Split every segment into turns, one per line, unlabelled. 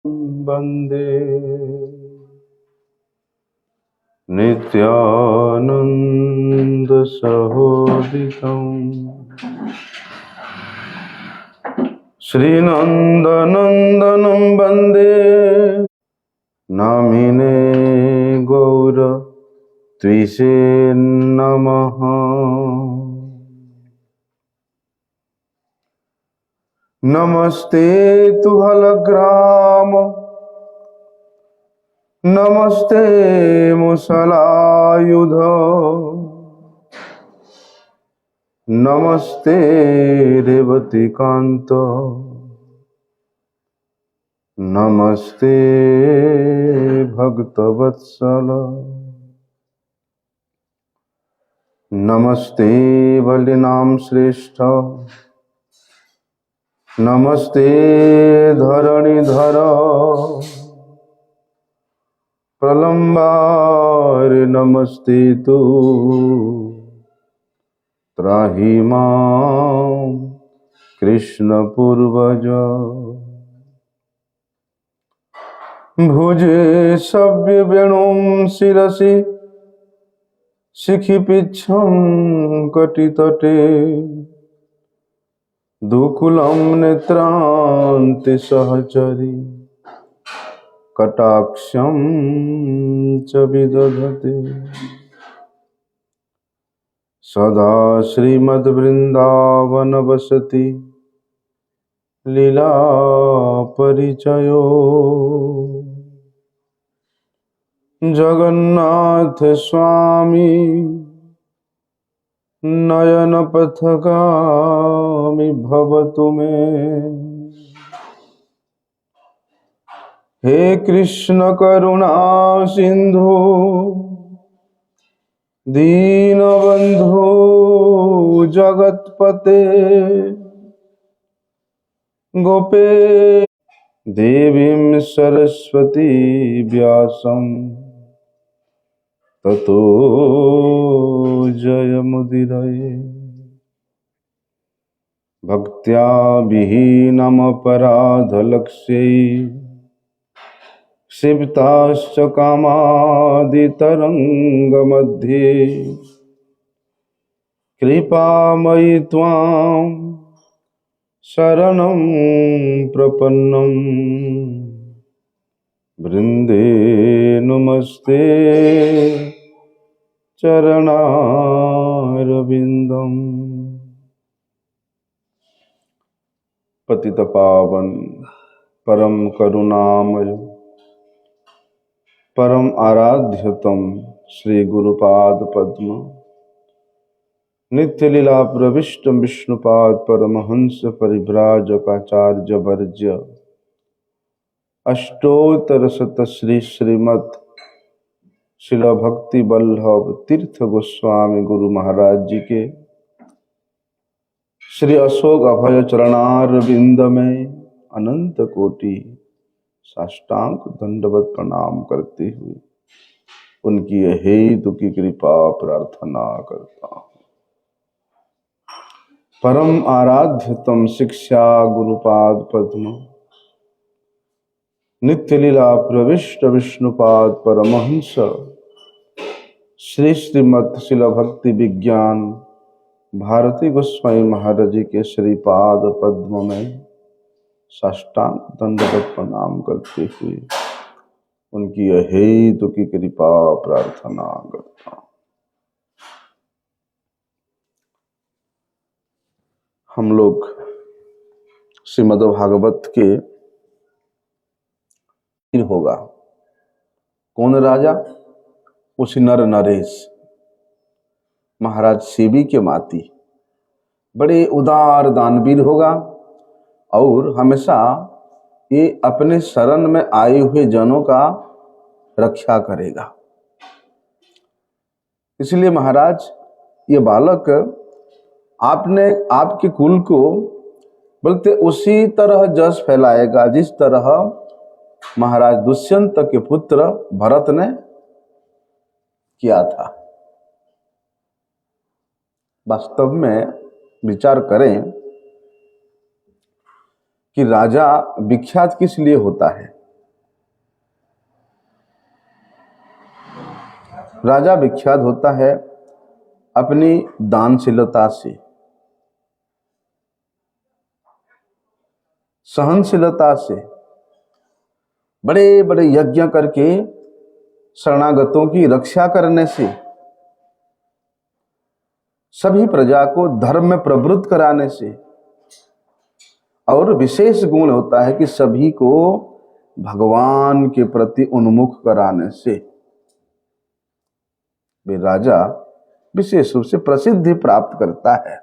वन्दे नित्यानन्दसहोदितम् श्रीनन्दनन्दनं वन्दे नामिने गौर त्विषे नमः। नमस्ते तुहलग्राम नमस्ते मुसलायुध नमस्ते रेवतीकांत नमस्ते भक्तवत्सल नमस्ते बलिनाम श्रेष्ठ नमस्ते धरणीधर प्रलंबार नमस्ते तु त्राहि मां कृष्ण पूर्वज भुजे सव्य वेणुं शिरसि शिखिपिच्छं कटितटे दुकुलं नेत्रान्ति सहचरी कटाक्षं च विदधते सदा श्रीमद्वृन्दावनवसति लीला परिचयो जगन्नाथ स्वामी नयन पथगामी भवतु मे। हे कृष्ण करुणा सिंधु दीनबंधु जगतपते गोपे देवीं सरस्वती व्यासं ततो जयमुदीरये। भक्त्या विहीनमपराधलक्ष्यै क्षिप्ताश्च कामादितरङ्गमध्ये कृपामयि त्वां शरणं प्रपन्नं वृन्दे नमस्ते चरणारविन्दम्। पतितपावन परम करुणामय परम आराध्यतम श्री गुरुपाद पद्म नित्य लीला प्रविष्ट विष्णुपाद परमहंस परिव्राजकाचार्य वर्ज्य अष्टोत्तर शत श्री श्रीमद शिल भक्ति वल्लभ तीर्थ गोस्वामी गुरु महाराज जी के श्री अशोक अभय चरणारविंद में अनंत कोटि साष्टांग दंडवत प्रणाम करते हुए उनकी हेतु की कृपा प्रार्थना करता हूँ। परम आराध्यतम शिक्षा गुरुपाद पद्म नित्य लीला प्रविष्ट विष्णुपाद परमहंस श्री श्रीमद शिल भक्ति विज्ञान भारती गोस्वामी महाराज जी के श्रीपाद पद्म में साष्टांग दंडवत प्रणाम करते हुए उनकी अहेतु की कृपा प्रार्थना करता हूं। हम लोग श्रीमद्भागवत के होगा कौन राजा? उसी नर नरेश महाराज शिवी के माती बड़े उदार दानवीर होगा और हमेशा ये अपने शरण में आए हुए जनों का रक्षा करेगा। इसलिए महाराज ये बालक आपने आपके कुल को बोलते उसी तरह जस फैलाएगा जिस तरह महाराज दुष्यंत के पुत्र भरत ने किया था। वास्तव में विचार करें कि राजा विख्यात किस लिए होता है? राजा विख्यात होता है अपनी दानशीलता से, सहनशीलता से, बड़े बड़े यज्ञ करके शरणागतों की रक्षा करने से, सभी प्रजा को धर्म में प्रवृत्त कराने से, और विशेष गुण होता है कि सभी को भगवान के प्रति उन्मुख कराने से वे राजा विशेष रूप से प्रसिद्धि प्राप्त करता है।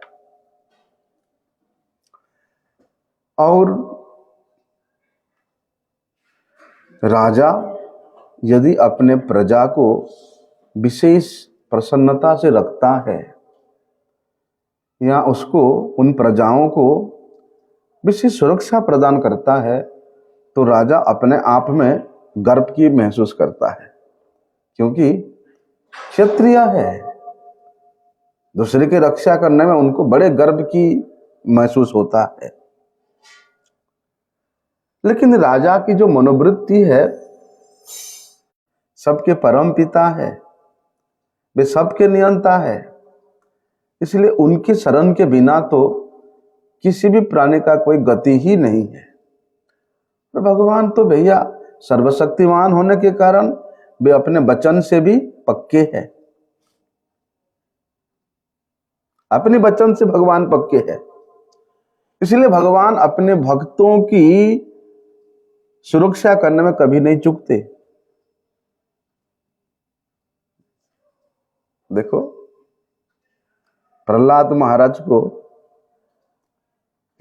और राजा यदि अपने प्रजा को विशेष प्रसन्नता से रखता है या उसको, उन प्रजाओं को विशेष सुरक्षा प्रदान करता है, तो राजा अपने आप में गर्व की महसूस करता है, क्योंकि क्षत्रिय है। दूसरे की रक्षा करने में उनको बड़े गर्व की महसूस होता है। लेकिन राजा की जो मनोवृत्ति है, सबके परम पिता है, वे सबके नियंता है, इसलिए उनकी शरण के बिना तो किसी भी प्राणी का कोई गति ही नहीं है। और भगवान तो भैया सर्वशक्तिमान होने के कारण वे अपने वचन से भी पक्के हैं। अपने वचन से भगवान पक्के हैं, इसलिए भगवान अपने भक्तों की सुरक्षा करने में कभी नहीं चूकते। देखो, प्रहलाद महाराज को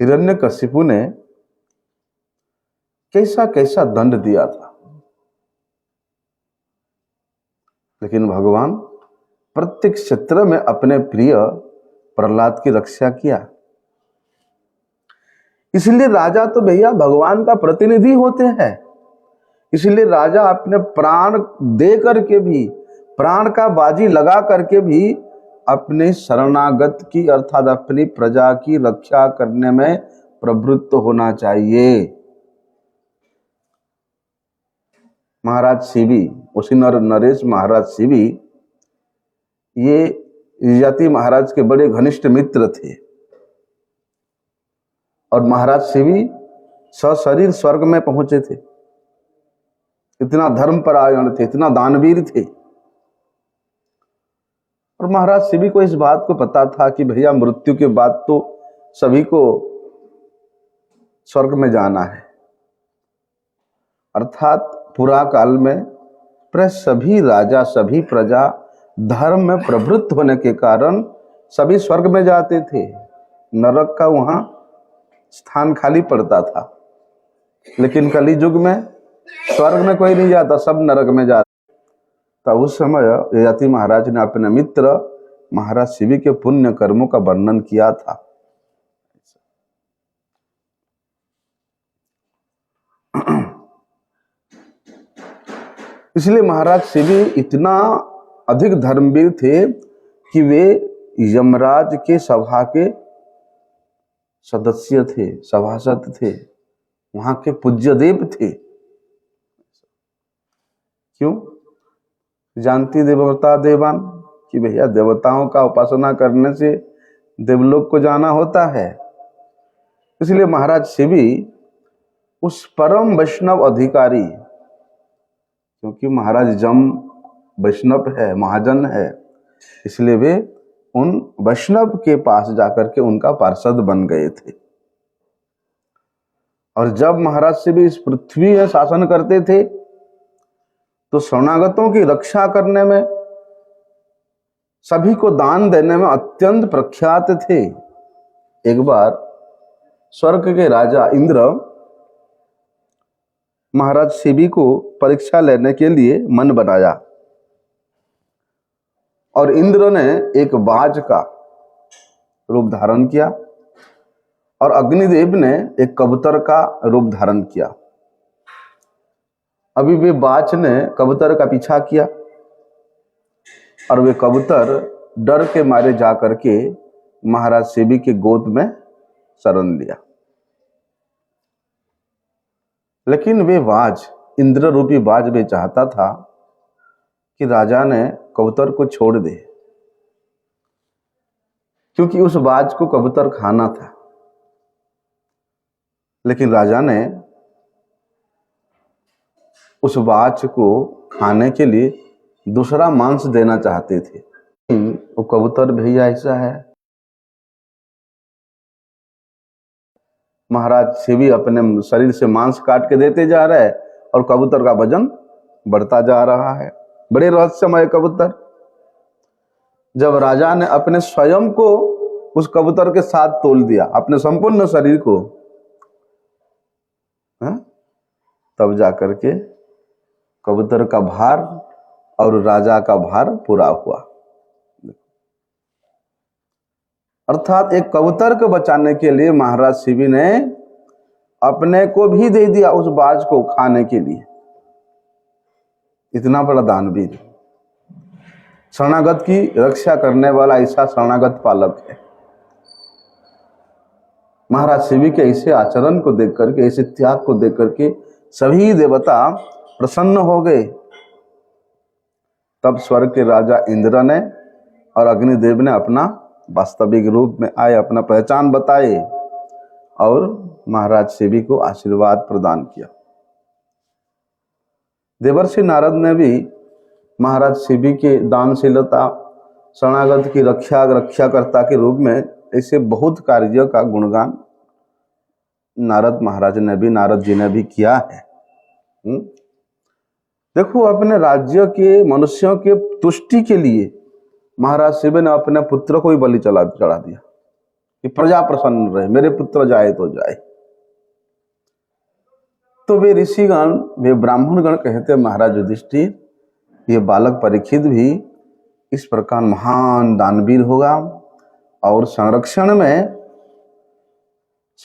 हिरण्यकशिपु ने कैसा कैसा दंड दिया था, लेकिन भगवान प्रत्येक क्षेत्र में अपने प्रिय प्रहलाद की रक्षा किया। इसलिए राजा तो भैया भगवान का प्रतिनिधि होते हैं। इसलिए राजा अपने प्राण दे करके भी, प्राण का बाजी लगा करके भी अपने शरणागत की अर्थात अपनी प्रजा की रक्षा करने में प्रवृत्त होना चाहिए। महाराज शिवी, उसी नरेश महाराज शिवी, ये यति महाराज के बड़े घनिष्ठ मित्र थे। और महाराज शिवी सशरीर स्वर्ग में पहुंचे थे। इतना धर्मपरायण थे, इतना दानवीर थे। और महाराज शिवी को इस बात को पता था कि भैया मृत्यु के बाद तो सभी को स्वर्ग में जाना है। अर्थात पुरा काल में प्राय सभी राजा, सभी प्रजा धर्म में प्रवृत्त होने के कारण सभी स्वर्ग में जाते थे। नरक का वहां स्थान खाली पड़ता था। लेकिन कली युग में स्वर्ग में कोई नहीं जाता, सब नरक में जाता। तो उस समय यति महाराज ने अपने मित्र महाराज शिवी के पुण्य कर्मों का वर्णन किया था। इसलिए महाराज शिवी इतना अधिक धर्मवीर थे कि वे यमराज के सभा के सदस्य थे, सभासद थे, वहां के पूज्य देव थे। क्यों? जानती देवता देवान कि भैया देवताओं का उपासना करने से देवलोक को जाना होता है। इसलिए महाराज शिवी उस परम वैष्णव अधिकारी, क्योंकि महाराज जम वैष्णव है, महाजन है, इसलिए वे उन वैष्णव के पास जाकर के उनका पार्षद बन गए थे। और जब महाराज शिवी इस पृथ्वी में शासन करते थे तो शरणागतों की रक्षा करने में, सभी को दान देने में अत्यंत प्रख्यात थे। एक बार स्वर्ग के राजा इंद्र महाराज शिवी को परीक्षा लेने के लिए मन बनाया और इंद्र ने एक बाज का रूप धारण किया और अग्निदेव ने एक कबूतर का रूप धारण किया। अभी वे बाज ने कबूतर का पीछा किया और वे कबूतर डर के मारे जाकर के महाराज शिवी के गोद में शरण लिया। लेकिन वे बाज, इंद्र रूपी बाज, वे चाहता था कि राजा ने कबूतर को छोड़ दे, क्योंकि उस बाज को कबूतर खाना था। लेकिन राजा ने उस बाज को खाने के लिए दूसरा मांस देना चाहते थे। वो कबूतर भैया ऐसा है, महाराज शिवी अपने शरीर से मांस काट के देते जा रहे हैं और कबूतर का वजन बढ़ता जा रहा है। बड़े रहस्यमय कबूतर। जब राजा ने अपने स्वयं को उस कबूतर के साथ तोल दिया, अपने संपूर्ण शरीर को, तब जाकर के कबूतर का भार और राजा का भार पूरा हुआ। अर्थात एक कबूतर को बचाने के लिए महाराज शिवी ने अपने को भी दे दिया उस बाज को खाने के लिए। इतना बड़ा दानवीर, शरणागत की रक्षा करने वाला ऐसा शरणागत पालक है। महाराज शिवी के ऐसे आचरण को देख करके, ऐसे त्याग को देख करके सभी देवता प्रसन्न हो गए। तब स्वर्ग के राजा इंद्र ने और अग्निदेव ने अपना वास्तविक रूप में आए, अपना पहचान बताए और महाराज शिवी को आशीर्वाद प्रदान किया। देवर्षि नारद ने भी महाराज शिवी के दानशीलता, शरणागत की रक्षाकर्ता के रूप में ऐसे बहुत कार्यों का गुणगान नारद जी ने भी किया है। देखो, अपने राज्य के मनुष्यों के तुष्टि के लिए महाराज शिव ने अपने पुत्र को ही बलि चढ़ा दिया कि प्रजा प्रसन्न रहे, मेरे पुत्र जाए तो जाए। तो वे ऋषिगण, वे ब्राह्मणगण कहते महाराज युधिष्ठिर, ये बालक परीक्षित भी इस प्रकार महान दानवीर होगा और संरक्षण में,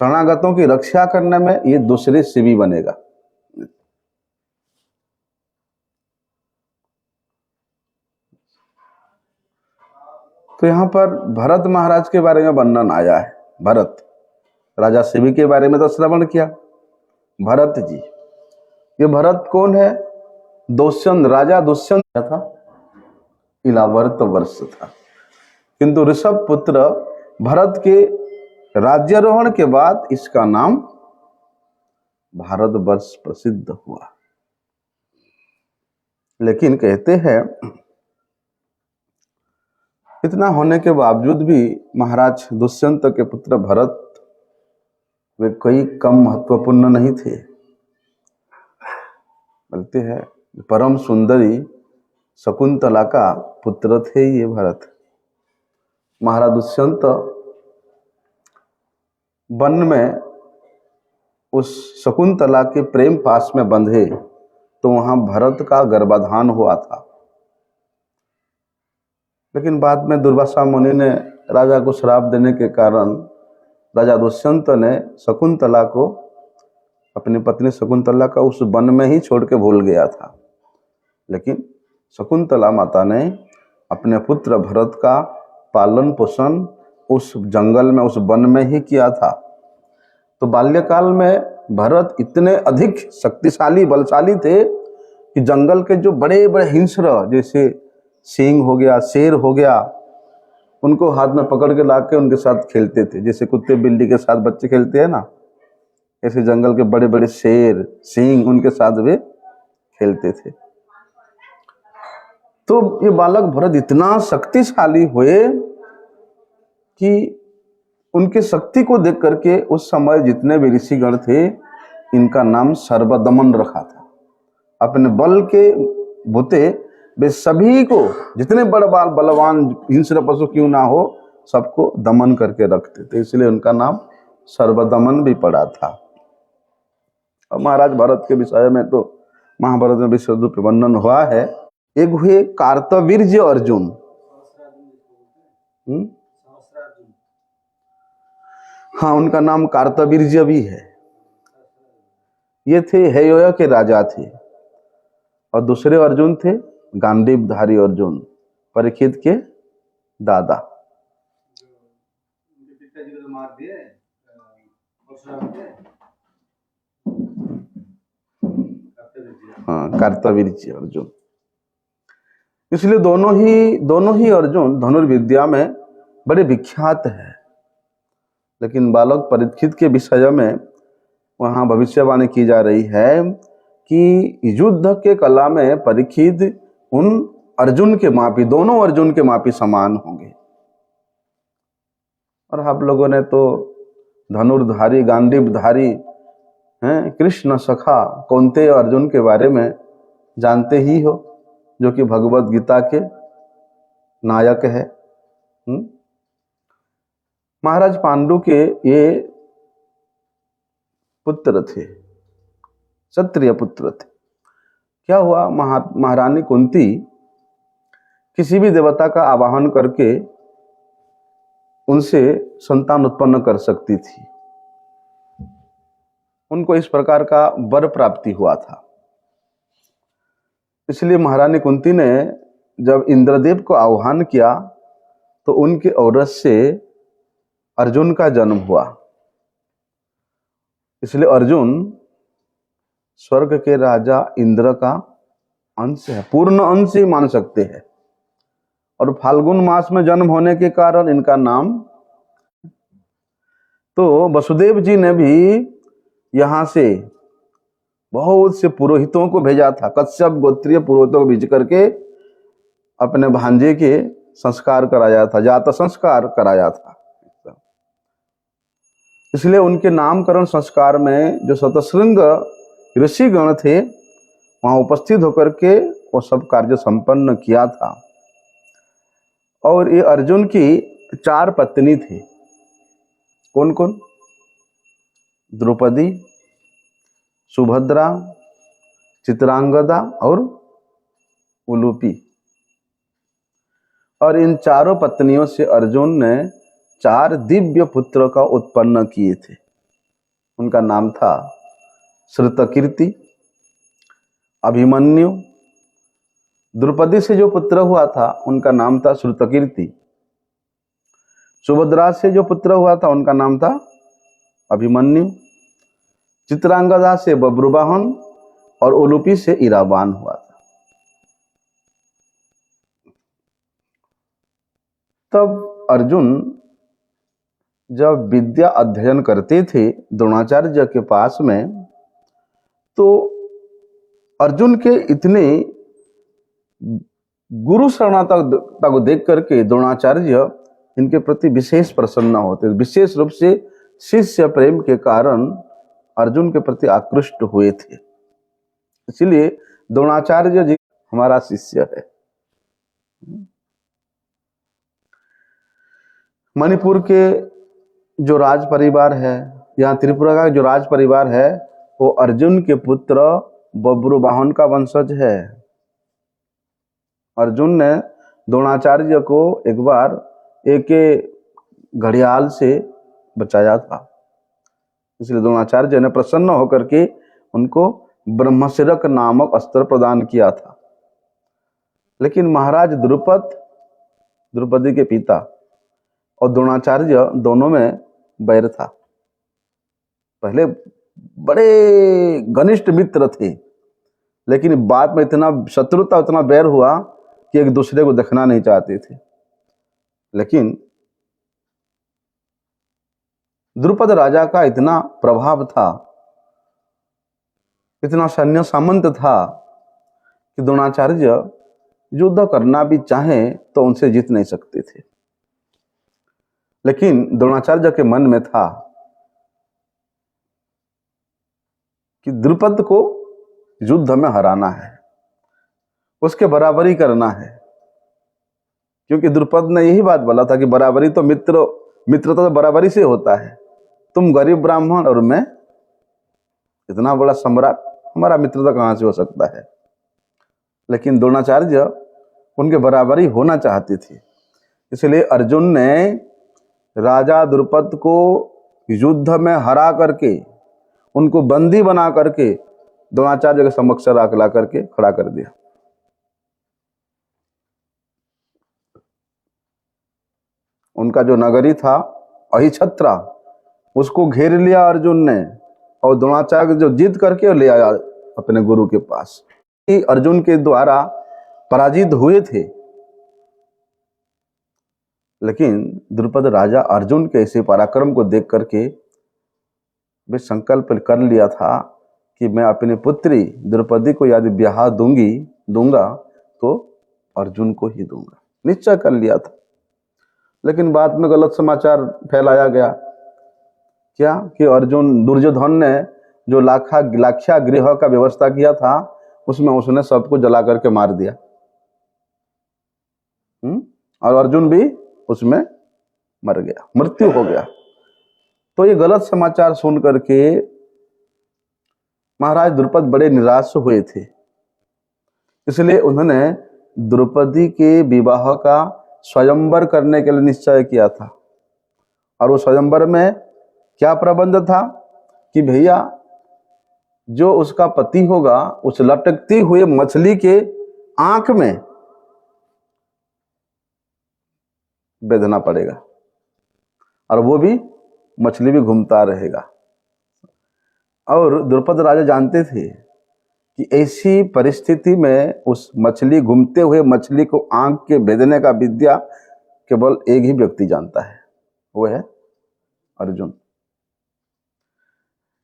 शरणागतों की रक्षा करने में ये दूसरे शिवी बनेगा। तो यहाँ पर भरत महाराज के बारे में वर्णन आया है। भरत, राजा शिवी के बारे में तो श्रवण किया। भरत जी, ये भरत कौन है? दुष्यंत, राजा दुष्यंत था, इलावर्त वर्ष था। किंतु ऋषभ पुत्र भरत के राज्यारोहण के बाद इसका नाम भारतवर्ष प्रसिद्ध हुआ। लेकिन कहते हैं इतना होने के बावजूद भी महाराज दुष्यंत के पुत्र भरत वे कोई कम महत्वपूर्ण नहीं थे। बोलते हैं परम सुंदरी शकुंतला का पुत्र थे ये भरत। महाराज दुष्यंत वन में उस शकुंतला के प्रेम पास में बंधे तो वहां भरत का गर्भाधान हुआ था। लेकिन बाद में दुर्वासा मुनि ने राजा को श्राप देने के कारण राजा दुष्यंत ने शकुंतला को, अपनी पत्नी शकुंतला का उस वन में ही छोड़ के भूल गया था। लेकिन शकुंतला माता ने अपने पुत्र भरत का पालन पोषण उस जंगल में, उस वन में ही किया था। तो बाल्यकाल में भरत इतने अधिक शक्तिशाली, बलशाली थे कि जंगल के जो बड़े बड़े हिंस्र, जैसे सिंह हो गया, शेर हो गया, उनको हाथ में पकड़ के लाके उनके साथ खेलते थे। जैसे कुत्ते बिल्ली के साथ बच्चे खेलते हैं ना, ऐसे जंगल के बड़े बड़े शेर, सिंह, उनके साथ वे खेलते थे। तो ये बालक भरत इतना शक्तिशाली हुए कि उनके शक्ति को देख करके उस समय जितने भी ऋषिगण थे, इनका नाम सर्वदमन रखा था। अपने बल के बुते वे सभी को, जितने बड़े बलवान हिंस्र पशु क्यों ना हो, सबको दमन करके रखते थे, इसलिए उनका नाम सर्वदमन भी पड़ा था। और महाराज भरत के विषय में तो महाभारत में विशद वर्णन हुआ है। एक हुए कार्तवीर्य अर्जुन, हाँ, उनका नाम कार्तवीर्य भी है। ये थे हेयोया के राजा थे। और दूसरे अर्जुन थे गांडीवधारी अर्जुन, परीक्षित के दादा। हाँ, कार्तवीर्य अर्जुन। इसलिए दोनों ही अर्जुन धनुर्विद्या में बड़े विख्यात है। लेकिन बालक परीक्षित के विषय में वहाँ भविष्यवाणी की जा रही है कि युद्ध के कला में परीक्षित उन अर्जुन के मापी, दोनों अर्जुन के मापी समान होंगे। और आप लोगों ने तो धनुर्धारी, गांडीवधारी हैं, कृष्ण सखा कौन्तेय अर्जुन के बारे में जानते ही हो, जो कि भगवत गीता के नायक है। महाराज पांडु के ये पुत्र थे, क्षत्रिय पुत्र थे। क्या हुआ, महारानी कुंती किसी भी देवता का आवाहन करके उनसे संतान उत्पन्न कर सकती थी। उनको इस प्रकार का वर प्राप्ति हुआ था। इसलिए महारानी कुंती ने जब इंद्रदेव को आह्वान किया तो उनके औरस से अर्जुन का जन्म हुआ। इसलिए अर्जुन स्वर्ग के राजा इंद्र का अंश है, पूर्ण अंश ही मान सकते हैं। और फाल्गुन मास में जन्म होने के कारण इनका नाम, तो वसुदेव जी ने भी यहां से बहुत से पुरोहितों को भेजा था, कश्यप गोत्रीय पुरोहितों को भेज करके अपने भांजे के संस्कार कराया था, जात संस्कार कराया था। इसलिए उनके नामकरण संस्कार में जो शतशृंग ऋषिगण थे वहां उपस्थित होकर के वो सब कार्य संपन्न किया था। और ये अर्जुन की 4 पत्नी थी। कौन कौन? द्रौपदी, सुभद्रा, चित्रांगदा और उलूपी। और इन चारों पत्नियों से अर्जुन ने 4 दिव्य पुत्र का उत्पन्न किए थे। उनका नाम था श्रुतकीर्ति, अभिमन्यु। द्रौपदी से जो पुत्र हुआ था उनका नाम था श्रुतकीर्ति। सुभद्रा से जो पुत्र हुआ था उनका नाम था अभिमन्यु। चित्रांगदा से बब्रुवाहन और उलूपी से इरावान हुआ था। तब अर्जुन जब विद्या अध्ययन करते थे द्रोणाचार्य के पास में, तो अर्जुन के इतने गुरु शरणागति को देख करके द्रोणाचार्य इनके प्रति विशेष प्रसन्न होते, विशेष रूप से शिष्य प्रेम के कारण अर्जुन के प्रति आकृष्ट हुए थे। इसलिए द्रोणाचार्य जी हमारा शिष्य है। मणिपुर के जो राज परिवार है, यहाँ त्रिपुरा का जो राज परिवार है, वो अर्जुन के पुत्र बब्रुवाहन का वंशज है। अर्जुन ने द्रोणाचार्य को एक बार एक घड़ियाल से बचाया था। इसलिए द्रोणाचार्य ने प्रसन्न होकर के उनको ब्रह्मशिरक नामक अस्त्र प्रदान किया था। लेकिन महाराज द्रुपदी के पिता और द्रोणाचार्य दोनों में बैर था। पहले बड़े घनिष्ठ मित्र थे, लेकिन बाद में इतना शत्रुता, इतना बैर हुआ कि एक दूसरे को देखना नहीं चाहते थे। लेकिन द्रुपद राजा का इतना प्रभाव था, इतना सैन्य सामंत था कि द्रोणाचार्य युद्ध करना भी चाहे तो उनसे जीत नहीं सकते थे। लेकिन द्रोणाचार्य के मन में था कि द्रुपद को युद्ध में हराना है, उसके बराबरी करना है। क्योंकि द्रुपद ने यही बात बोला था कि बराबरी तो मित्रता तो बराबरी से होता है। तुम गरीब ब्राह्मण और मैं इतना बड़ा सम्राट, हमारा मित्रता कहां से हो सकता है। लेकिन द्रोणाचार्य उनके बराबरी होना चाहते थे। इसलिए अर्जुन ने राजा द्रुपद को युद्ध में हरा करके, उनको बंदी बना करके द्रोणाचार्य के समक्ष ला करके खड़ा कर दिया। उनका जो नगरी था अहिछत्रा, उसको घेर लिया अर्जुन ने, और द्रोणाचार्य जो जीत करके ले आया अपने गुरु के पास। अर्जुन के द्वारा पराजित हुए थे, लेकिन द्रुपद राजा अर्जुन के ऐसे पराक्रम को देख करके वे संकल्प कर लिया था कि मैं अपनी पुत्री द्रौपदी को यदि ब्याह दूंगा तो अर्जुन को ही दूंगा, निश्चय कर लिया था। लेकिन बाद में गलत समाचार फैलाया गया, क्या कि अर्जुन, दुर्योधन ने जो लाक्षा गृह का व्यवस्था किया था उसमें उसने सबको जला करके मार दिया, और अर्जुन भी उसमें मर गया, मृत्यु हो गया। तो ये गलत समाचार सुन करके महाराज द्रुपद बड़े निराश हुए थे, इसलिए उन्होंने द्रौपदी के विवाह का स्वयंवर करने के लिए निश्चय किया था। और वो स्वयंवर में क्या प्रबंध था कि भैया जो उसका पति होगा उस लटकती हुए मछली के आंख में बेधना पड़ेगा, और वो भी मछली भी घूमता रहेगा। और द्रुपद राजा जानते थे कि ऐसी परिस्थिति में उस मछली, घूमते हुए मछली को आंख के भेदने का विद्या केवल एक ही व्यक्ति जानता है, वो है अर्जुन।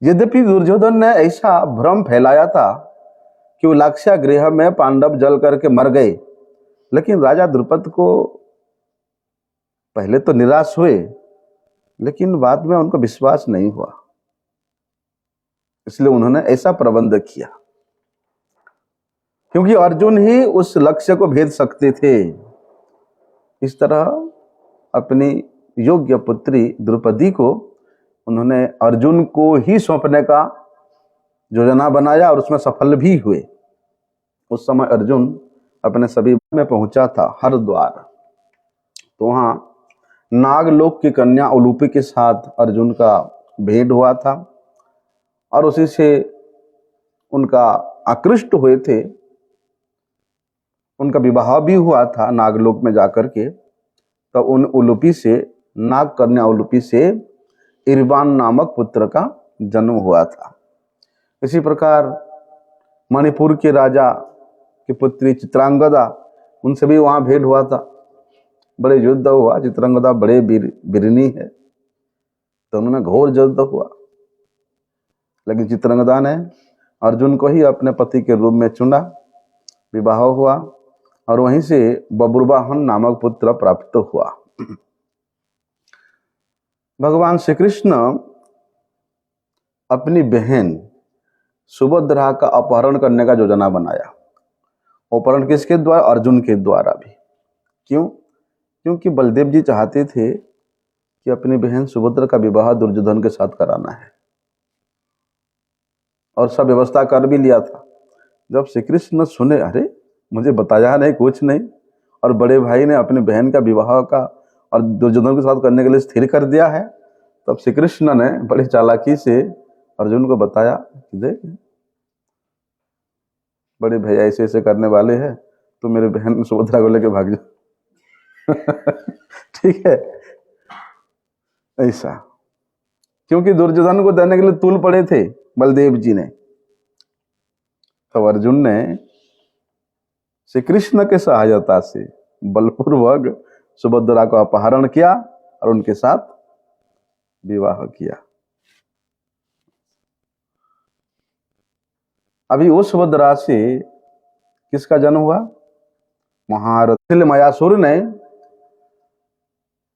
यद्यपि दुर्योधन ने ऐसा भ्रम फैलाया था कि वो लाक्षा गृह में पांडव जल करके मर गए, लेकिन राजा द्रुपद को पहले तो निराश हुए, लेकिन बाद में उनको विश्वास नहीं हुआ, इसलिए उन्होंने ऐसा प्रबंध किया, क्योंकि अर्जुन ही उस लक्ष्य को भेद सकते थे। इस तरह अपनी योग्य पुत्री द्रौपदी को उन्होंने अर्जुन को ही सौंपने का योजना बनाया और उसमें सफल भी हुए। उस समय अर्जुन अपने सभी में पहुंचा था, हरिद्वार। तो वहां नागलोक की कन्या उलूपी के साथ अर्जुन का भेंट हुआ था, और उसी से उनका आकृष्ट हुए थे। उनका विवाह भी हुआ था नागलोक में जाकर के। तो उन उलूपी से, नाग कन्या उलूपी से इरबान नामक पुत्र का जन्म हुआ था। इसी प्रकार मणिपुर के राजा की पुत्री चित्रांगदा, उनसे भी वहां भेंट हुआ था, बड़े युद्ध हुआ। चित्रांगदा बड़े वीरनी है, तो उन्होंने घोर युद्ध हुआ, लेकिन चित्रांगदा ने अर्जुन को ही अपने पति के रूप में चुना, विवाह हुआ, और वहीं से बब्रुवाहन नामक पुत्र प्राप्त हुआ। भगवान श्री कृष्ण अपनी बहन सुभद्रा का अपहरण करने का योजना बनाया। अपहरण किसके द्वारा? अर्जुन के द्वारा भी। क्यों? क्योंकि बलदेव जी चाहते थे कि अपनी बहन सुभद्रा का विवाह दुर्योधन के साथ कराना है, और सब व्यवस्था कर भी लिया था। जब श्री कृष्ण सुने, अरे मुझे बताया नहीं, कुछ नहीं, और बड़े भाई ने अपनी बहन का विवाह का और दुर्योधन के साथ करने के लिए स्थिर कर दिया है, तब श्री कृष्ण ने बड़ी चालाकी से अर्जुन को बताया कि देख, बड़े भैया ऐसे ऐसे करने वाले हैं, तो मेरे बहन सुभद्रा को लेके भाग जा। ठीक है, ऐसा। क्योंकि दुर्योधन को देने के लिए तुल पड़े थे बलदेव जी ने। तो अर्जुन ने श्री कृष्ण के सहायता से बलपूर्वक सुभद्रा को अपहरण किया और उनके साथ विवाह किया। अभी उस सुभद्रा से किसका जन्म हुआ? महारथी मयासुर ने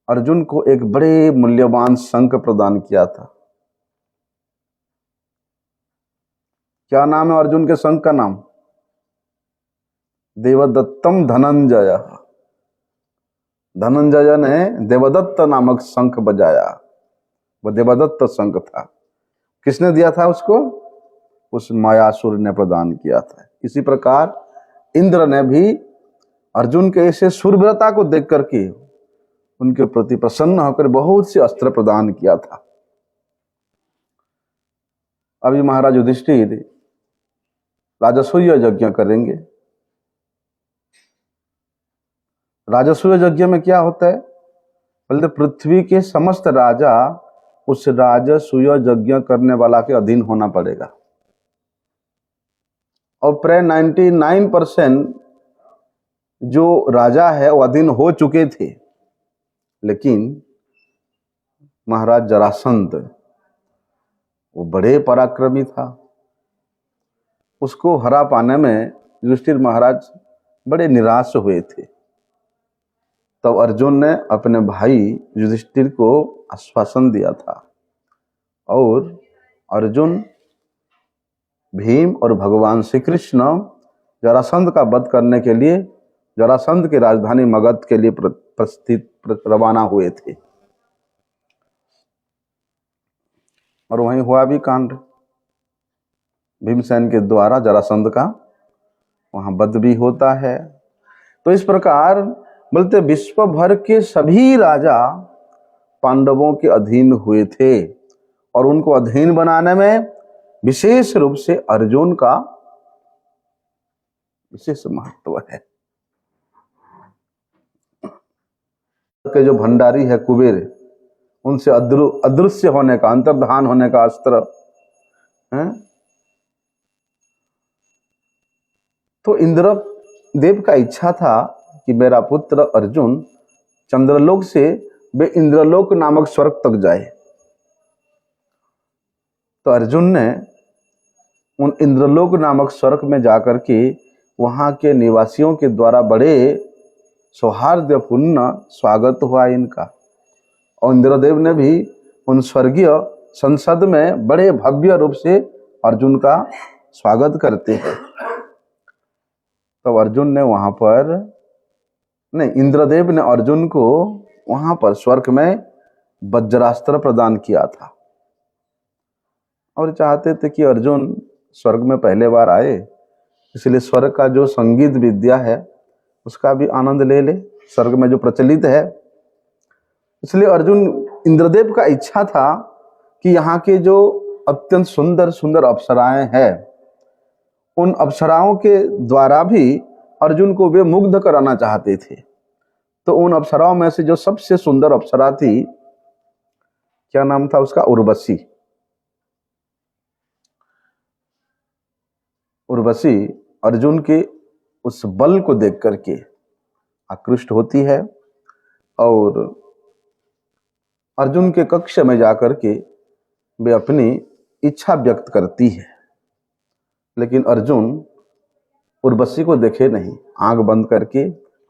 अर्जुन को एक बड़े मूल्यवान शंख प्रदान किया था। क्या नाम है अर्जुन के शंख का? नाम देवदत्तम धनंजय। धनंजय ने देवदत्त नामक शंख बजाया, वह देवदत्त शंख था। किसने दिया था उसको? उस मायासुर ने प्रदान किया था। इसी प्रकार इंद्र ने भी अर्जुन के ऐसे शूरवीरता को देख करके उनके प्रति प्रसन्न होकर बहुत से अस्त्र प्रदान किया था। अभी महाराज युधिष्ठिर राजसूय यज्ञ करेंगे। राजसूय यज्ञ में क्या होता है? बोलते पृथ्वी के समस्त राजा उस राजसूय यज्ञ करने वाला के अधीन होना पड़ेगा, और प्राय 99% जो राजा है वो अधीन हो चुके थे, लेकिन महाराज जरासंध वो बड़े पराक्रमी था, उसको हरा पाने में युधिष्ठिर महाराज बड़े निराश हुए थे। तब अर्जुन ने अपने भाई युधिष्ठिर को आश्वासन दिया था और अर्जुन भीम और भगवान श्री कृष्ण जरासंध का वध करने के लिए जरासंध की राजधानी मगध के लिए रवाना हुए थे। और वहीं हुआ भी कांड, भीमसेन के द्वारा जरासंध का वहां वध भी होता है। तो इस प्रकार बोलते विश्व भर के सभी राजा पांडवों के अधीन हुए थे और उनको अधीन बनाने में विशेष रूप से अर्जुन का विशेष महत्व है। के जो भंडारी है कुबेर, उनसे अदृश्य होने का, अंतर्धान होने का अस्त्र है। तो इंद्र देव का इच्छा था कि मेरा पुत्र अर्जुन चंद्रलोक से वे इंद्रलोक नामक स्वर्ग तक जाए। तो अर्जुन ने उन इंद्रलोक नामक स्वर्ग में जाकर के वहां के निवासियों के द्वारा बड़े सौहार्दपूर्ण स्वागत हुआ इनका, और इंद्रदेव ने भी उन स्वर्गीय संसद में बड़े भव्य रूप से अर्जुन का स्वागत करते हैं। तब अर्जुन ने वहां पर नहीं, इंद्रदेव ने अर्जुन को वहां पर स्वर्ग में वज्रास्त्र प्रदान किया था और चाहते थे कि अर्जुन स्वर्ग में पहले बार आए, इसलिए स्वर्ग का जो संगीत विद्या है उसका भी आनंद ले ले, स्वर्ग में जो प्रचलित है। इसलिए अर्जुन इंद्रदेव का इच्छा था कि यहाँ के जो अत्यंत सुंदर सुंदर अप्सराएं हैं, उन अप्सराओं के द्वारा भी अर्जुन को वे मुग्ध कराना चाहते थे। तो उन अप्सराओं में से जो सबसे सुंदर अप्सरा थी, क्या नाम था उसका, उर्वशी। उर्वशी अर्जुन के उस बल को देख करके आकृष्ट होती है और अर्जुन के कक्ष में जाकर के वे अपनी इच्छा व्यक्त करती है। लेकिन अर्जुन उर्वशी को देखे नहीं, आंख बंद करके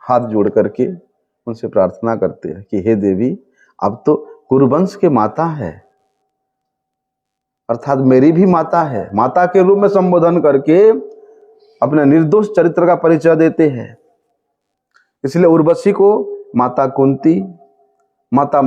हाथ जोड़ करके उनसे प्रार्थना करते हैं कि हे देवी, अब तो कुरुवंश के माता है, अर्थात मेरी भी माता है, माता के रूप में संबोधन करके अपने निर्दोष चरित्र का परिचय देते हैं। इसलिए उर्वशी को माता कुंती, माता